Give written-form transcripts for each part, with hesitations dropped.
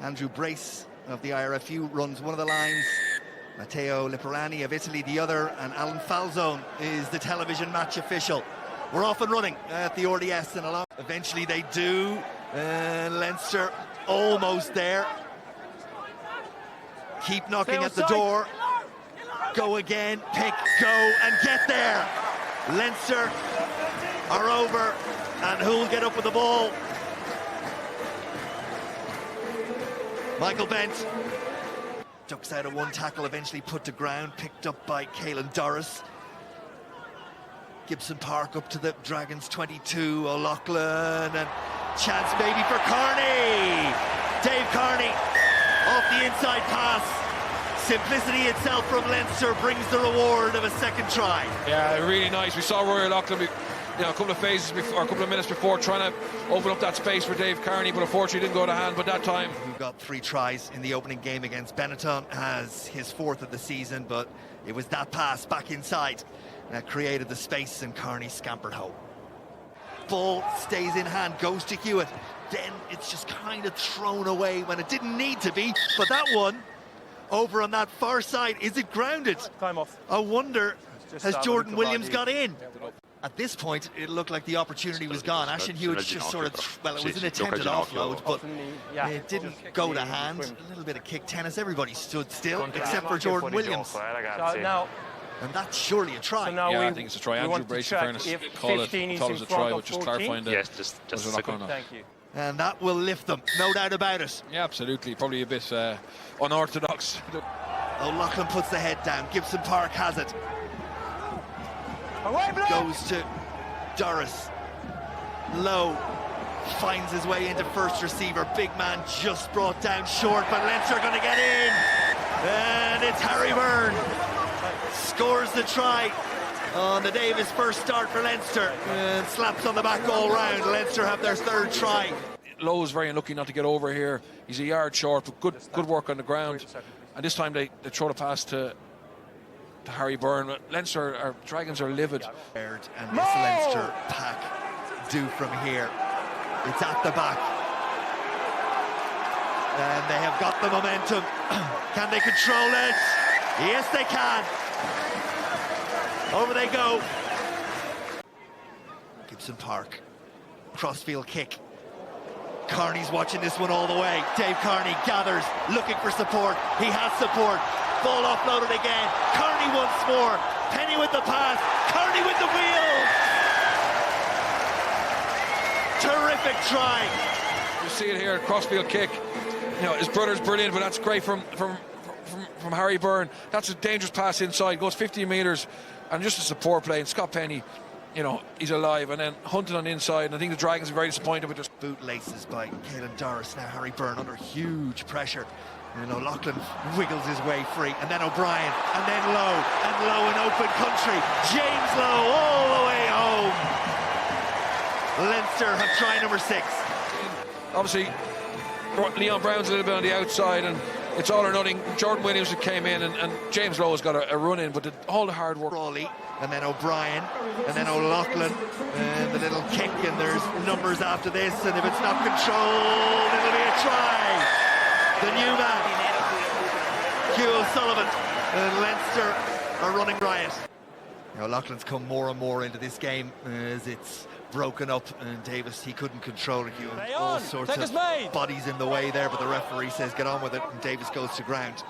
Andrew Brace of the IRFU runs one of the lines, Matteo Liperani of Italy the other, and Alan Falzone is the television match official. We're off and running at the RDS, and along. Eventually they do, and Leinster almost there. Keep knocking at the door. Go again, pick, go, and get there. Leinster are over, and who'll get up with the ball? Michael Bent ducks out of one tackle, eventually put to ground, picked up by Caelan Doris. Gibson Park up to the Dragons 22, O'Loughlin, and chance maybe for Carney. Dave Carney off the inside pass. Simplicity itself from Leinster brings the reward of a second try. Yeah, really nice. We saw Rory O'Loughlin, a couple of phases before, or a couple of minutes before, trying to open up that space for Dave Carney, but unfortunately didn't go to hand. But that time, who got 3 tries in the opening game against Benetton, has his 4th of the season, but it was that pass back inside that created the space, and Carney scampered home. Ball stays in hand, goes to Hewitt, then it's just kind of thrown away when it didn't need to be. But that one over on that far side, is it grounded? Time off. I wonder, has Jordan Williams got in? At this point, it looked like the opportunity was gone. Ashton Hewitt just sort of, well, it was an attempted offload, but it didn't go to hand. A little bit of kick tennis. Everybody stood still, except for Jordan Williams. And that's surely a try. So yeah, I think it's a try. Andrew Brace, in fairness, thought it was a try, but just clarifying that. Yes, just a second. Thank you. And that will lift them, no doubt about it. Yeah, absolutely. Probably a bit unorthodox. O'Loughlin puts the head down. Gibson Park has it. Goes to Doris. Low finds his way into first receiver. Big man just brought down short, but Leinster are going to get in. And it's Harry Byrne. Scores the try on the day of his first start for Leinster, and slaps on the back all round. Leinster have their 3rd try. Lowe's very unlucky not to get over here. He's a yard short, but good work on the ground. And this time they throw the pass to Harry Byrne. Leinster, our Dragons are livid. And this Leinster pack do from here. It's at the back. And they have got the momentum. Can they control it? Yes, they can. Over they go. Gibson Park. Crossfield kick. Carney's watching this one all the way. Dave Carney gathers, looking for support. He has support. Ball offloaded again. Carney once more. Penny with the pass. Carney with the wheel. Terrific try. You see it here, crossfield kick. You know, his brother's brilliant, but that's great from Harry Byrne. That's a dangerous pass inside. Goes 15 metres. And just a support play, and Scott Penny, he's alive, and then hunting on the inside, and I think the Dragons are very disappointed with this. Bootlaces by Caelan Doris. Now Harry Byrne under huge pressure, and O'Loughlin wiggles his way free, and then O'Brien, and then Lowe, and Lowe in open country. James Lowe all the way home. Leinster have try number 6. Obviously, Leon Brown's a little bit on the outside, and it's all or nothing. Jordan Williams came in, and James Lowe has got a run in, but all the hard work. Crawley, and then O'Brien, and then O'Loughlin, and the little kick, and there's numbers after this, and if it's not controlled, it'll be a try. The new man, Hugh O'Sullivan, and Leinster are running riot. O'Loughlin's come more and more into this game as it's broken up, and Davis, he couldn't control it. All sorts of bodies in the way there, but the referee says get on with it, and Davis goes to ground.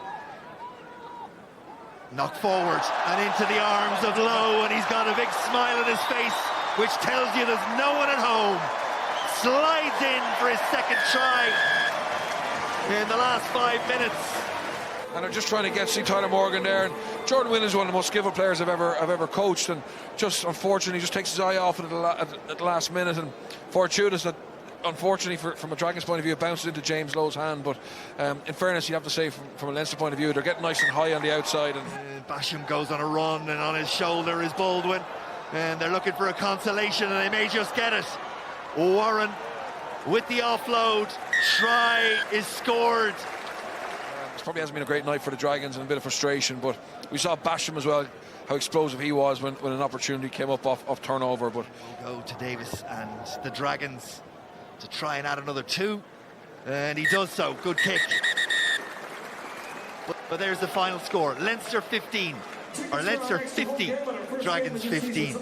Knocked forward and into the arms of Lowe, and he's got a big smile on his face, which tells you there's no one at home. Slides in for his 2nd try in the last 5 minutes. And I'm just trying to see Tyler Morgan there. And Jordan Williams is one of the most skillful players I've ever coached, and just unfortunately just takes his eye off it at the last minute. And fortuitous that, unfortunately, from a Dragons point of view, it bounces into James Lowe's hand. But in fairness, you have to say from a Leinster point of view, they're getting nice and high on the outside. And Basham goes on a run, and on his shoulder is Baldwin, and they're looking for a consolation, and they may just get it. Warren with the offload. Try is scored. Probably hasn't been a great night for the Dragons, and a bit of frustration, but we saw Basham as well, how explosive he was when an opportunity came up off turnover. But we'll go to Davis and the Dragons to try and add another 2. And he does so. Good kick. But there's the final score. Leinster 15, or Leinster 50, Dragons 15.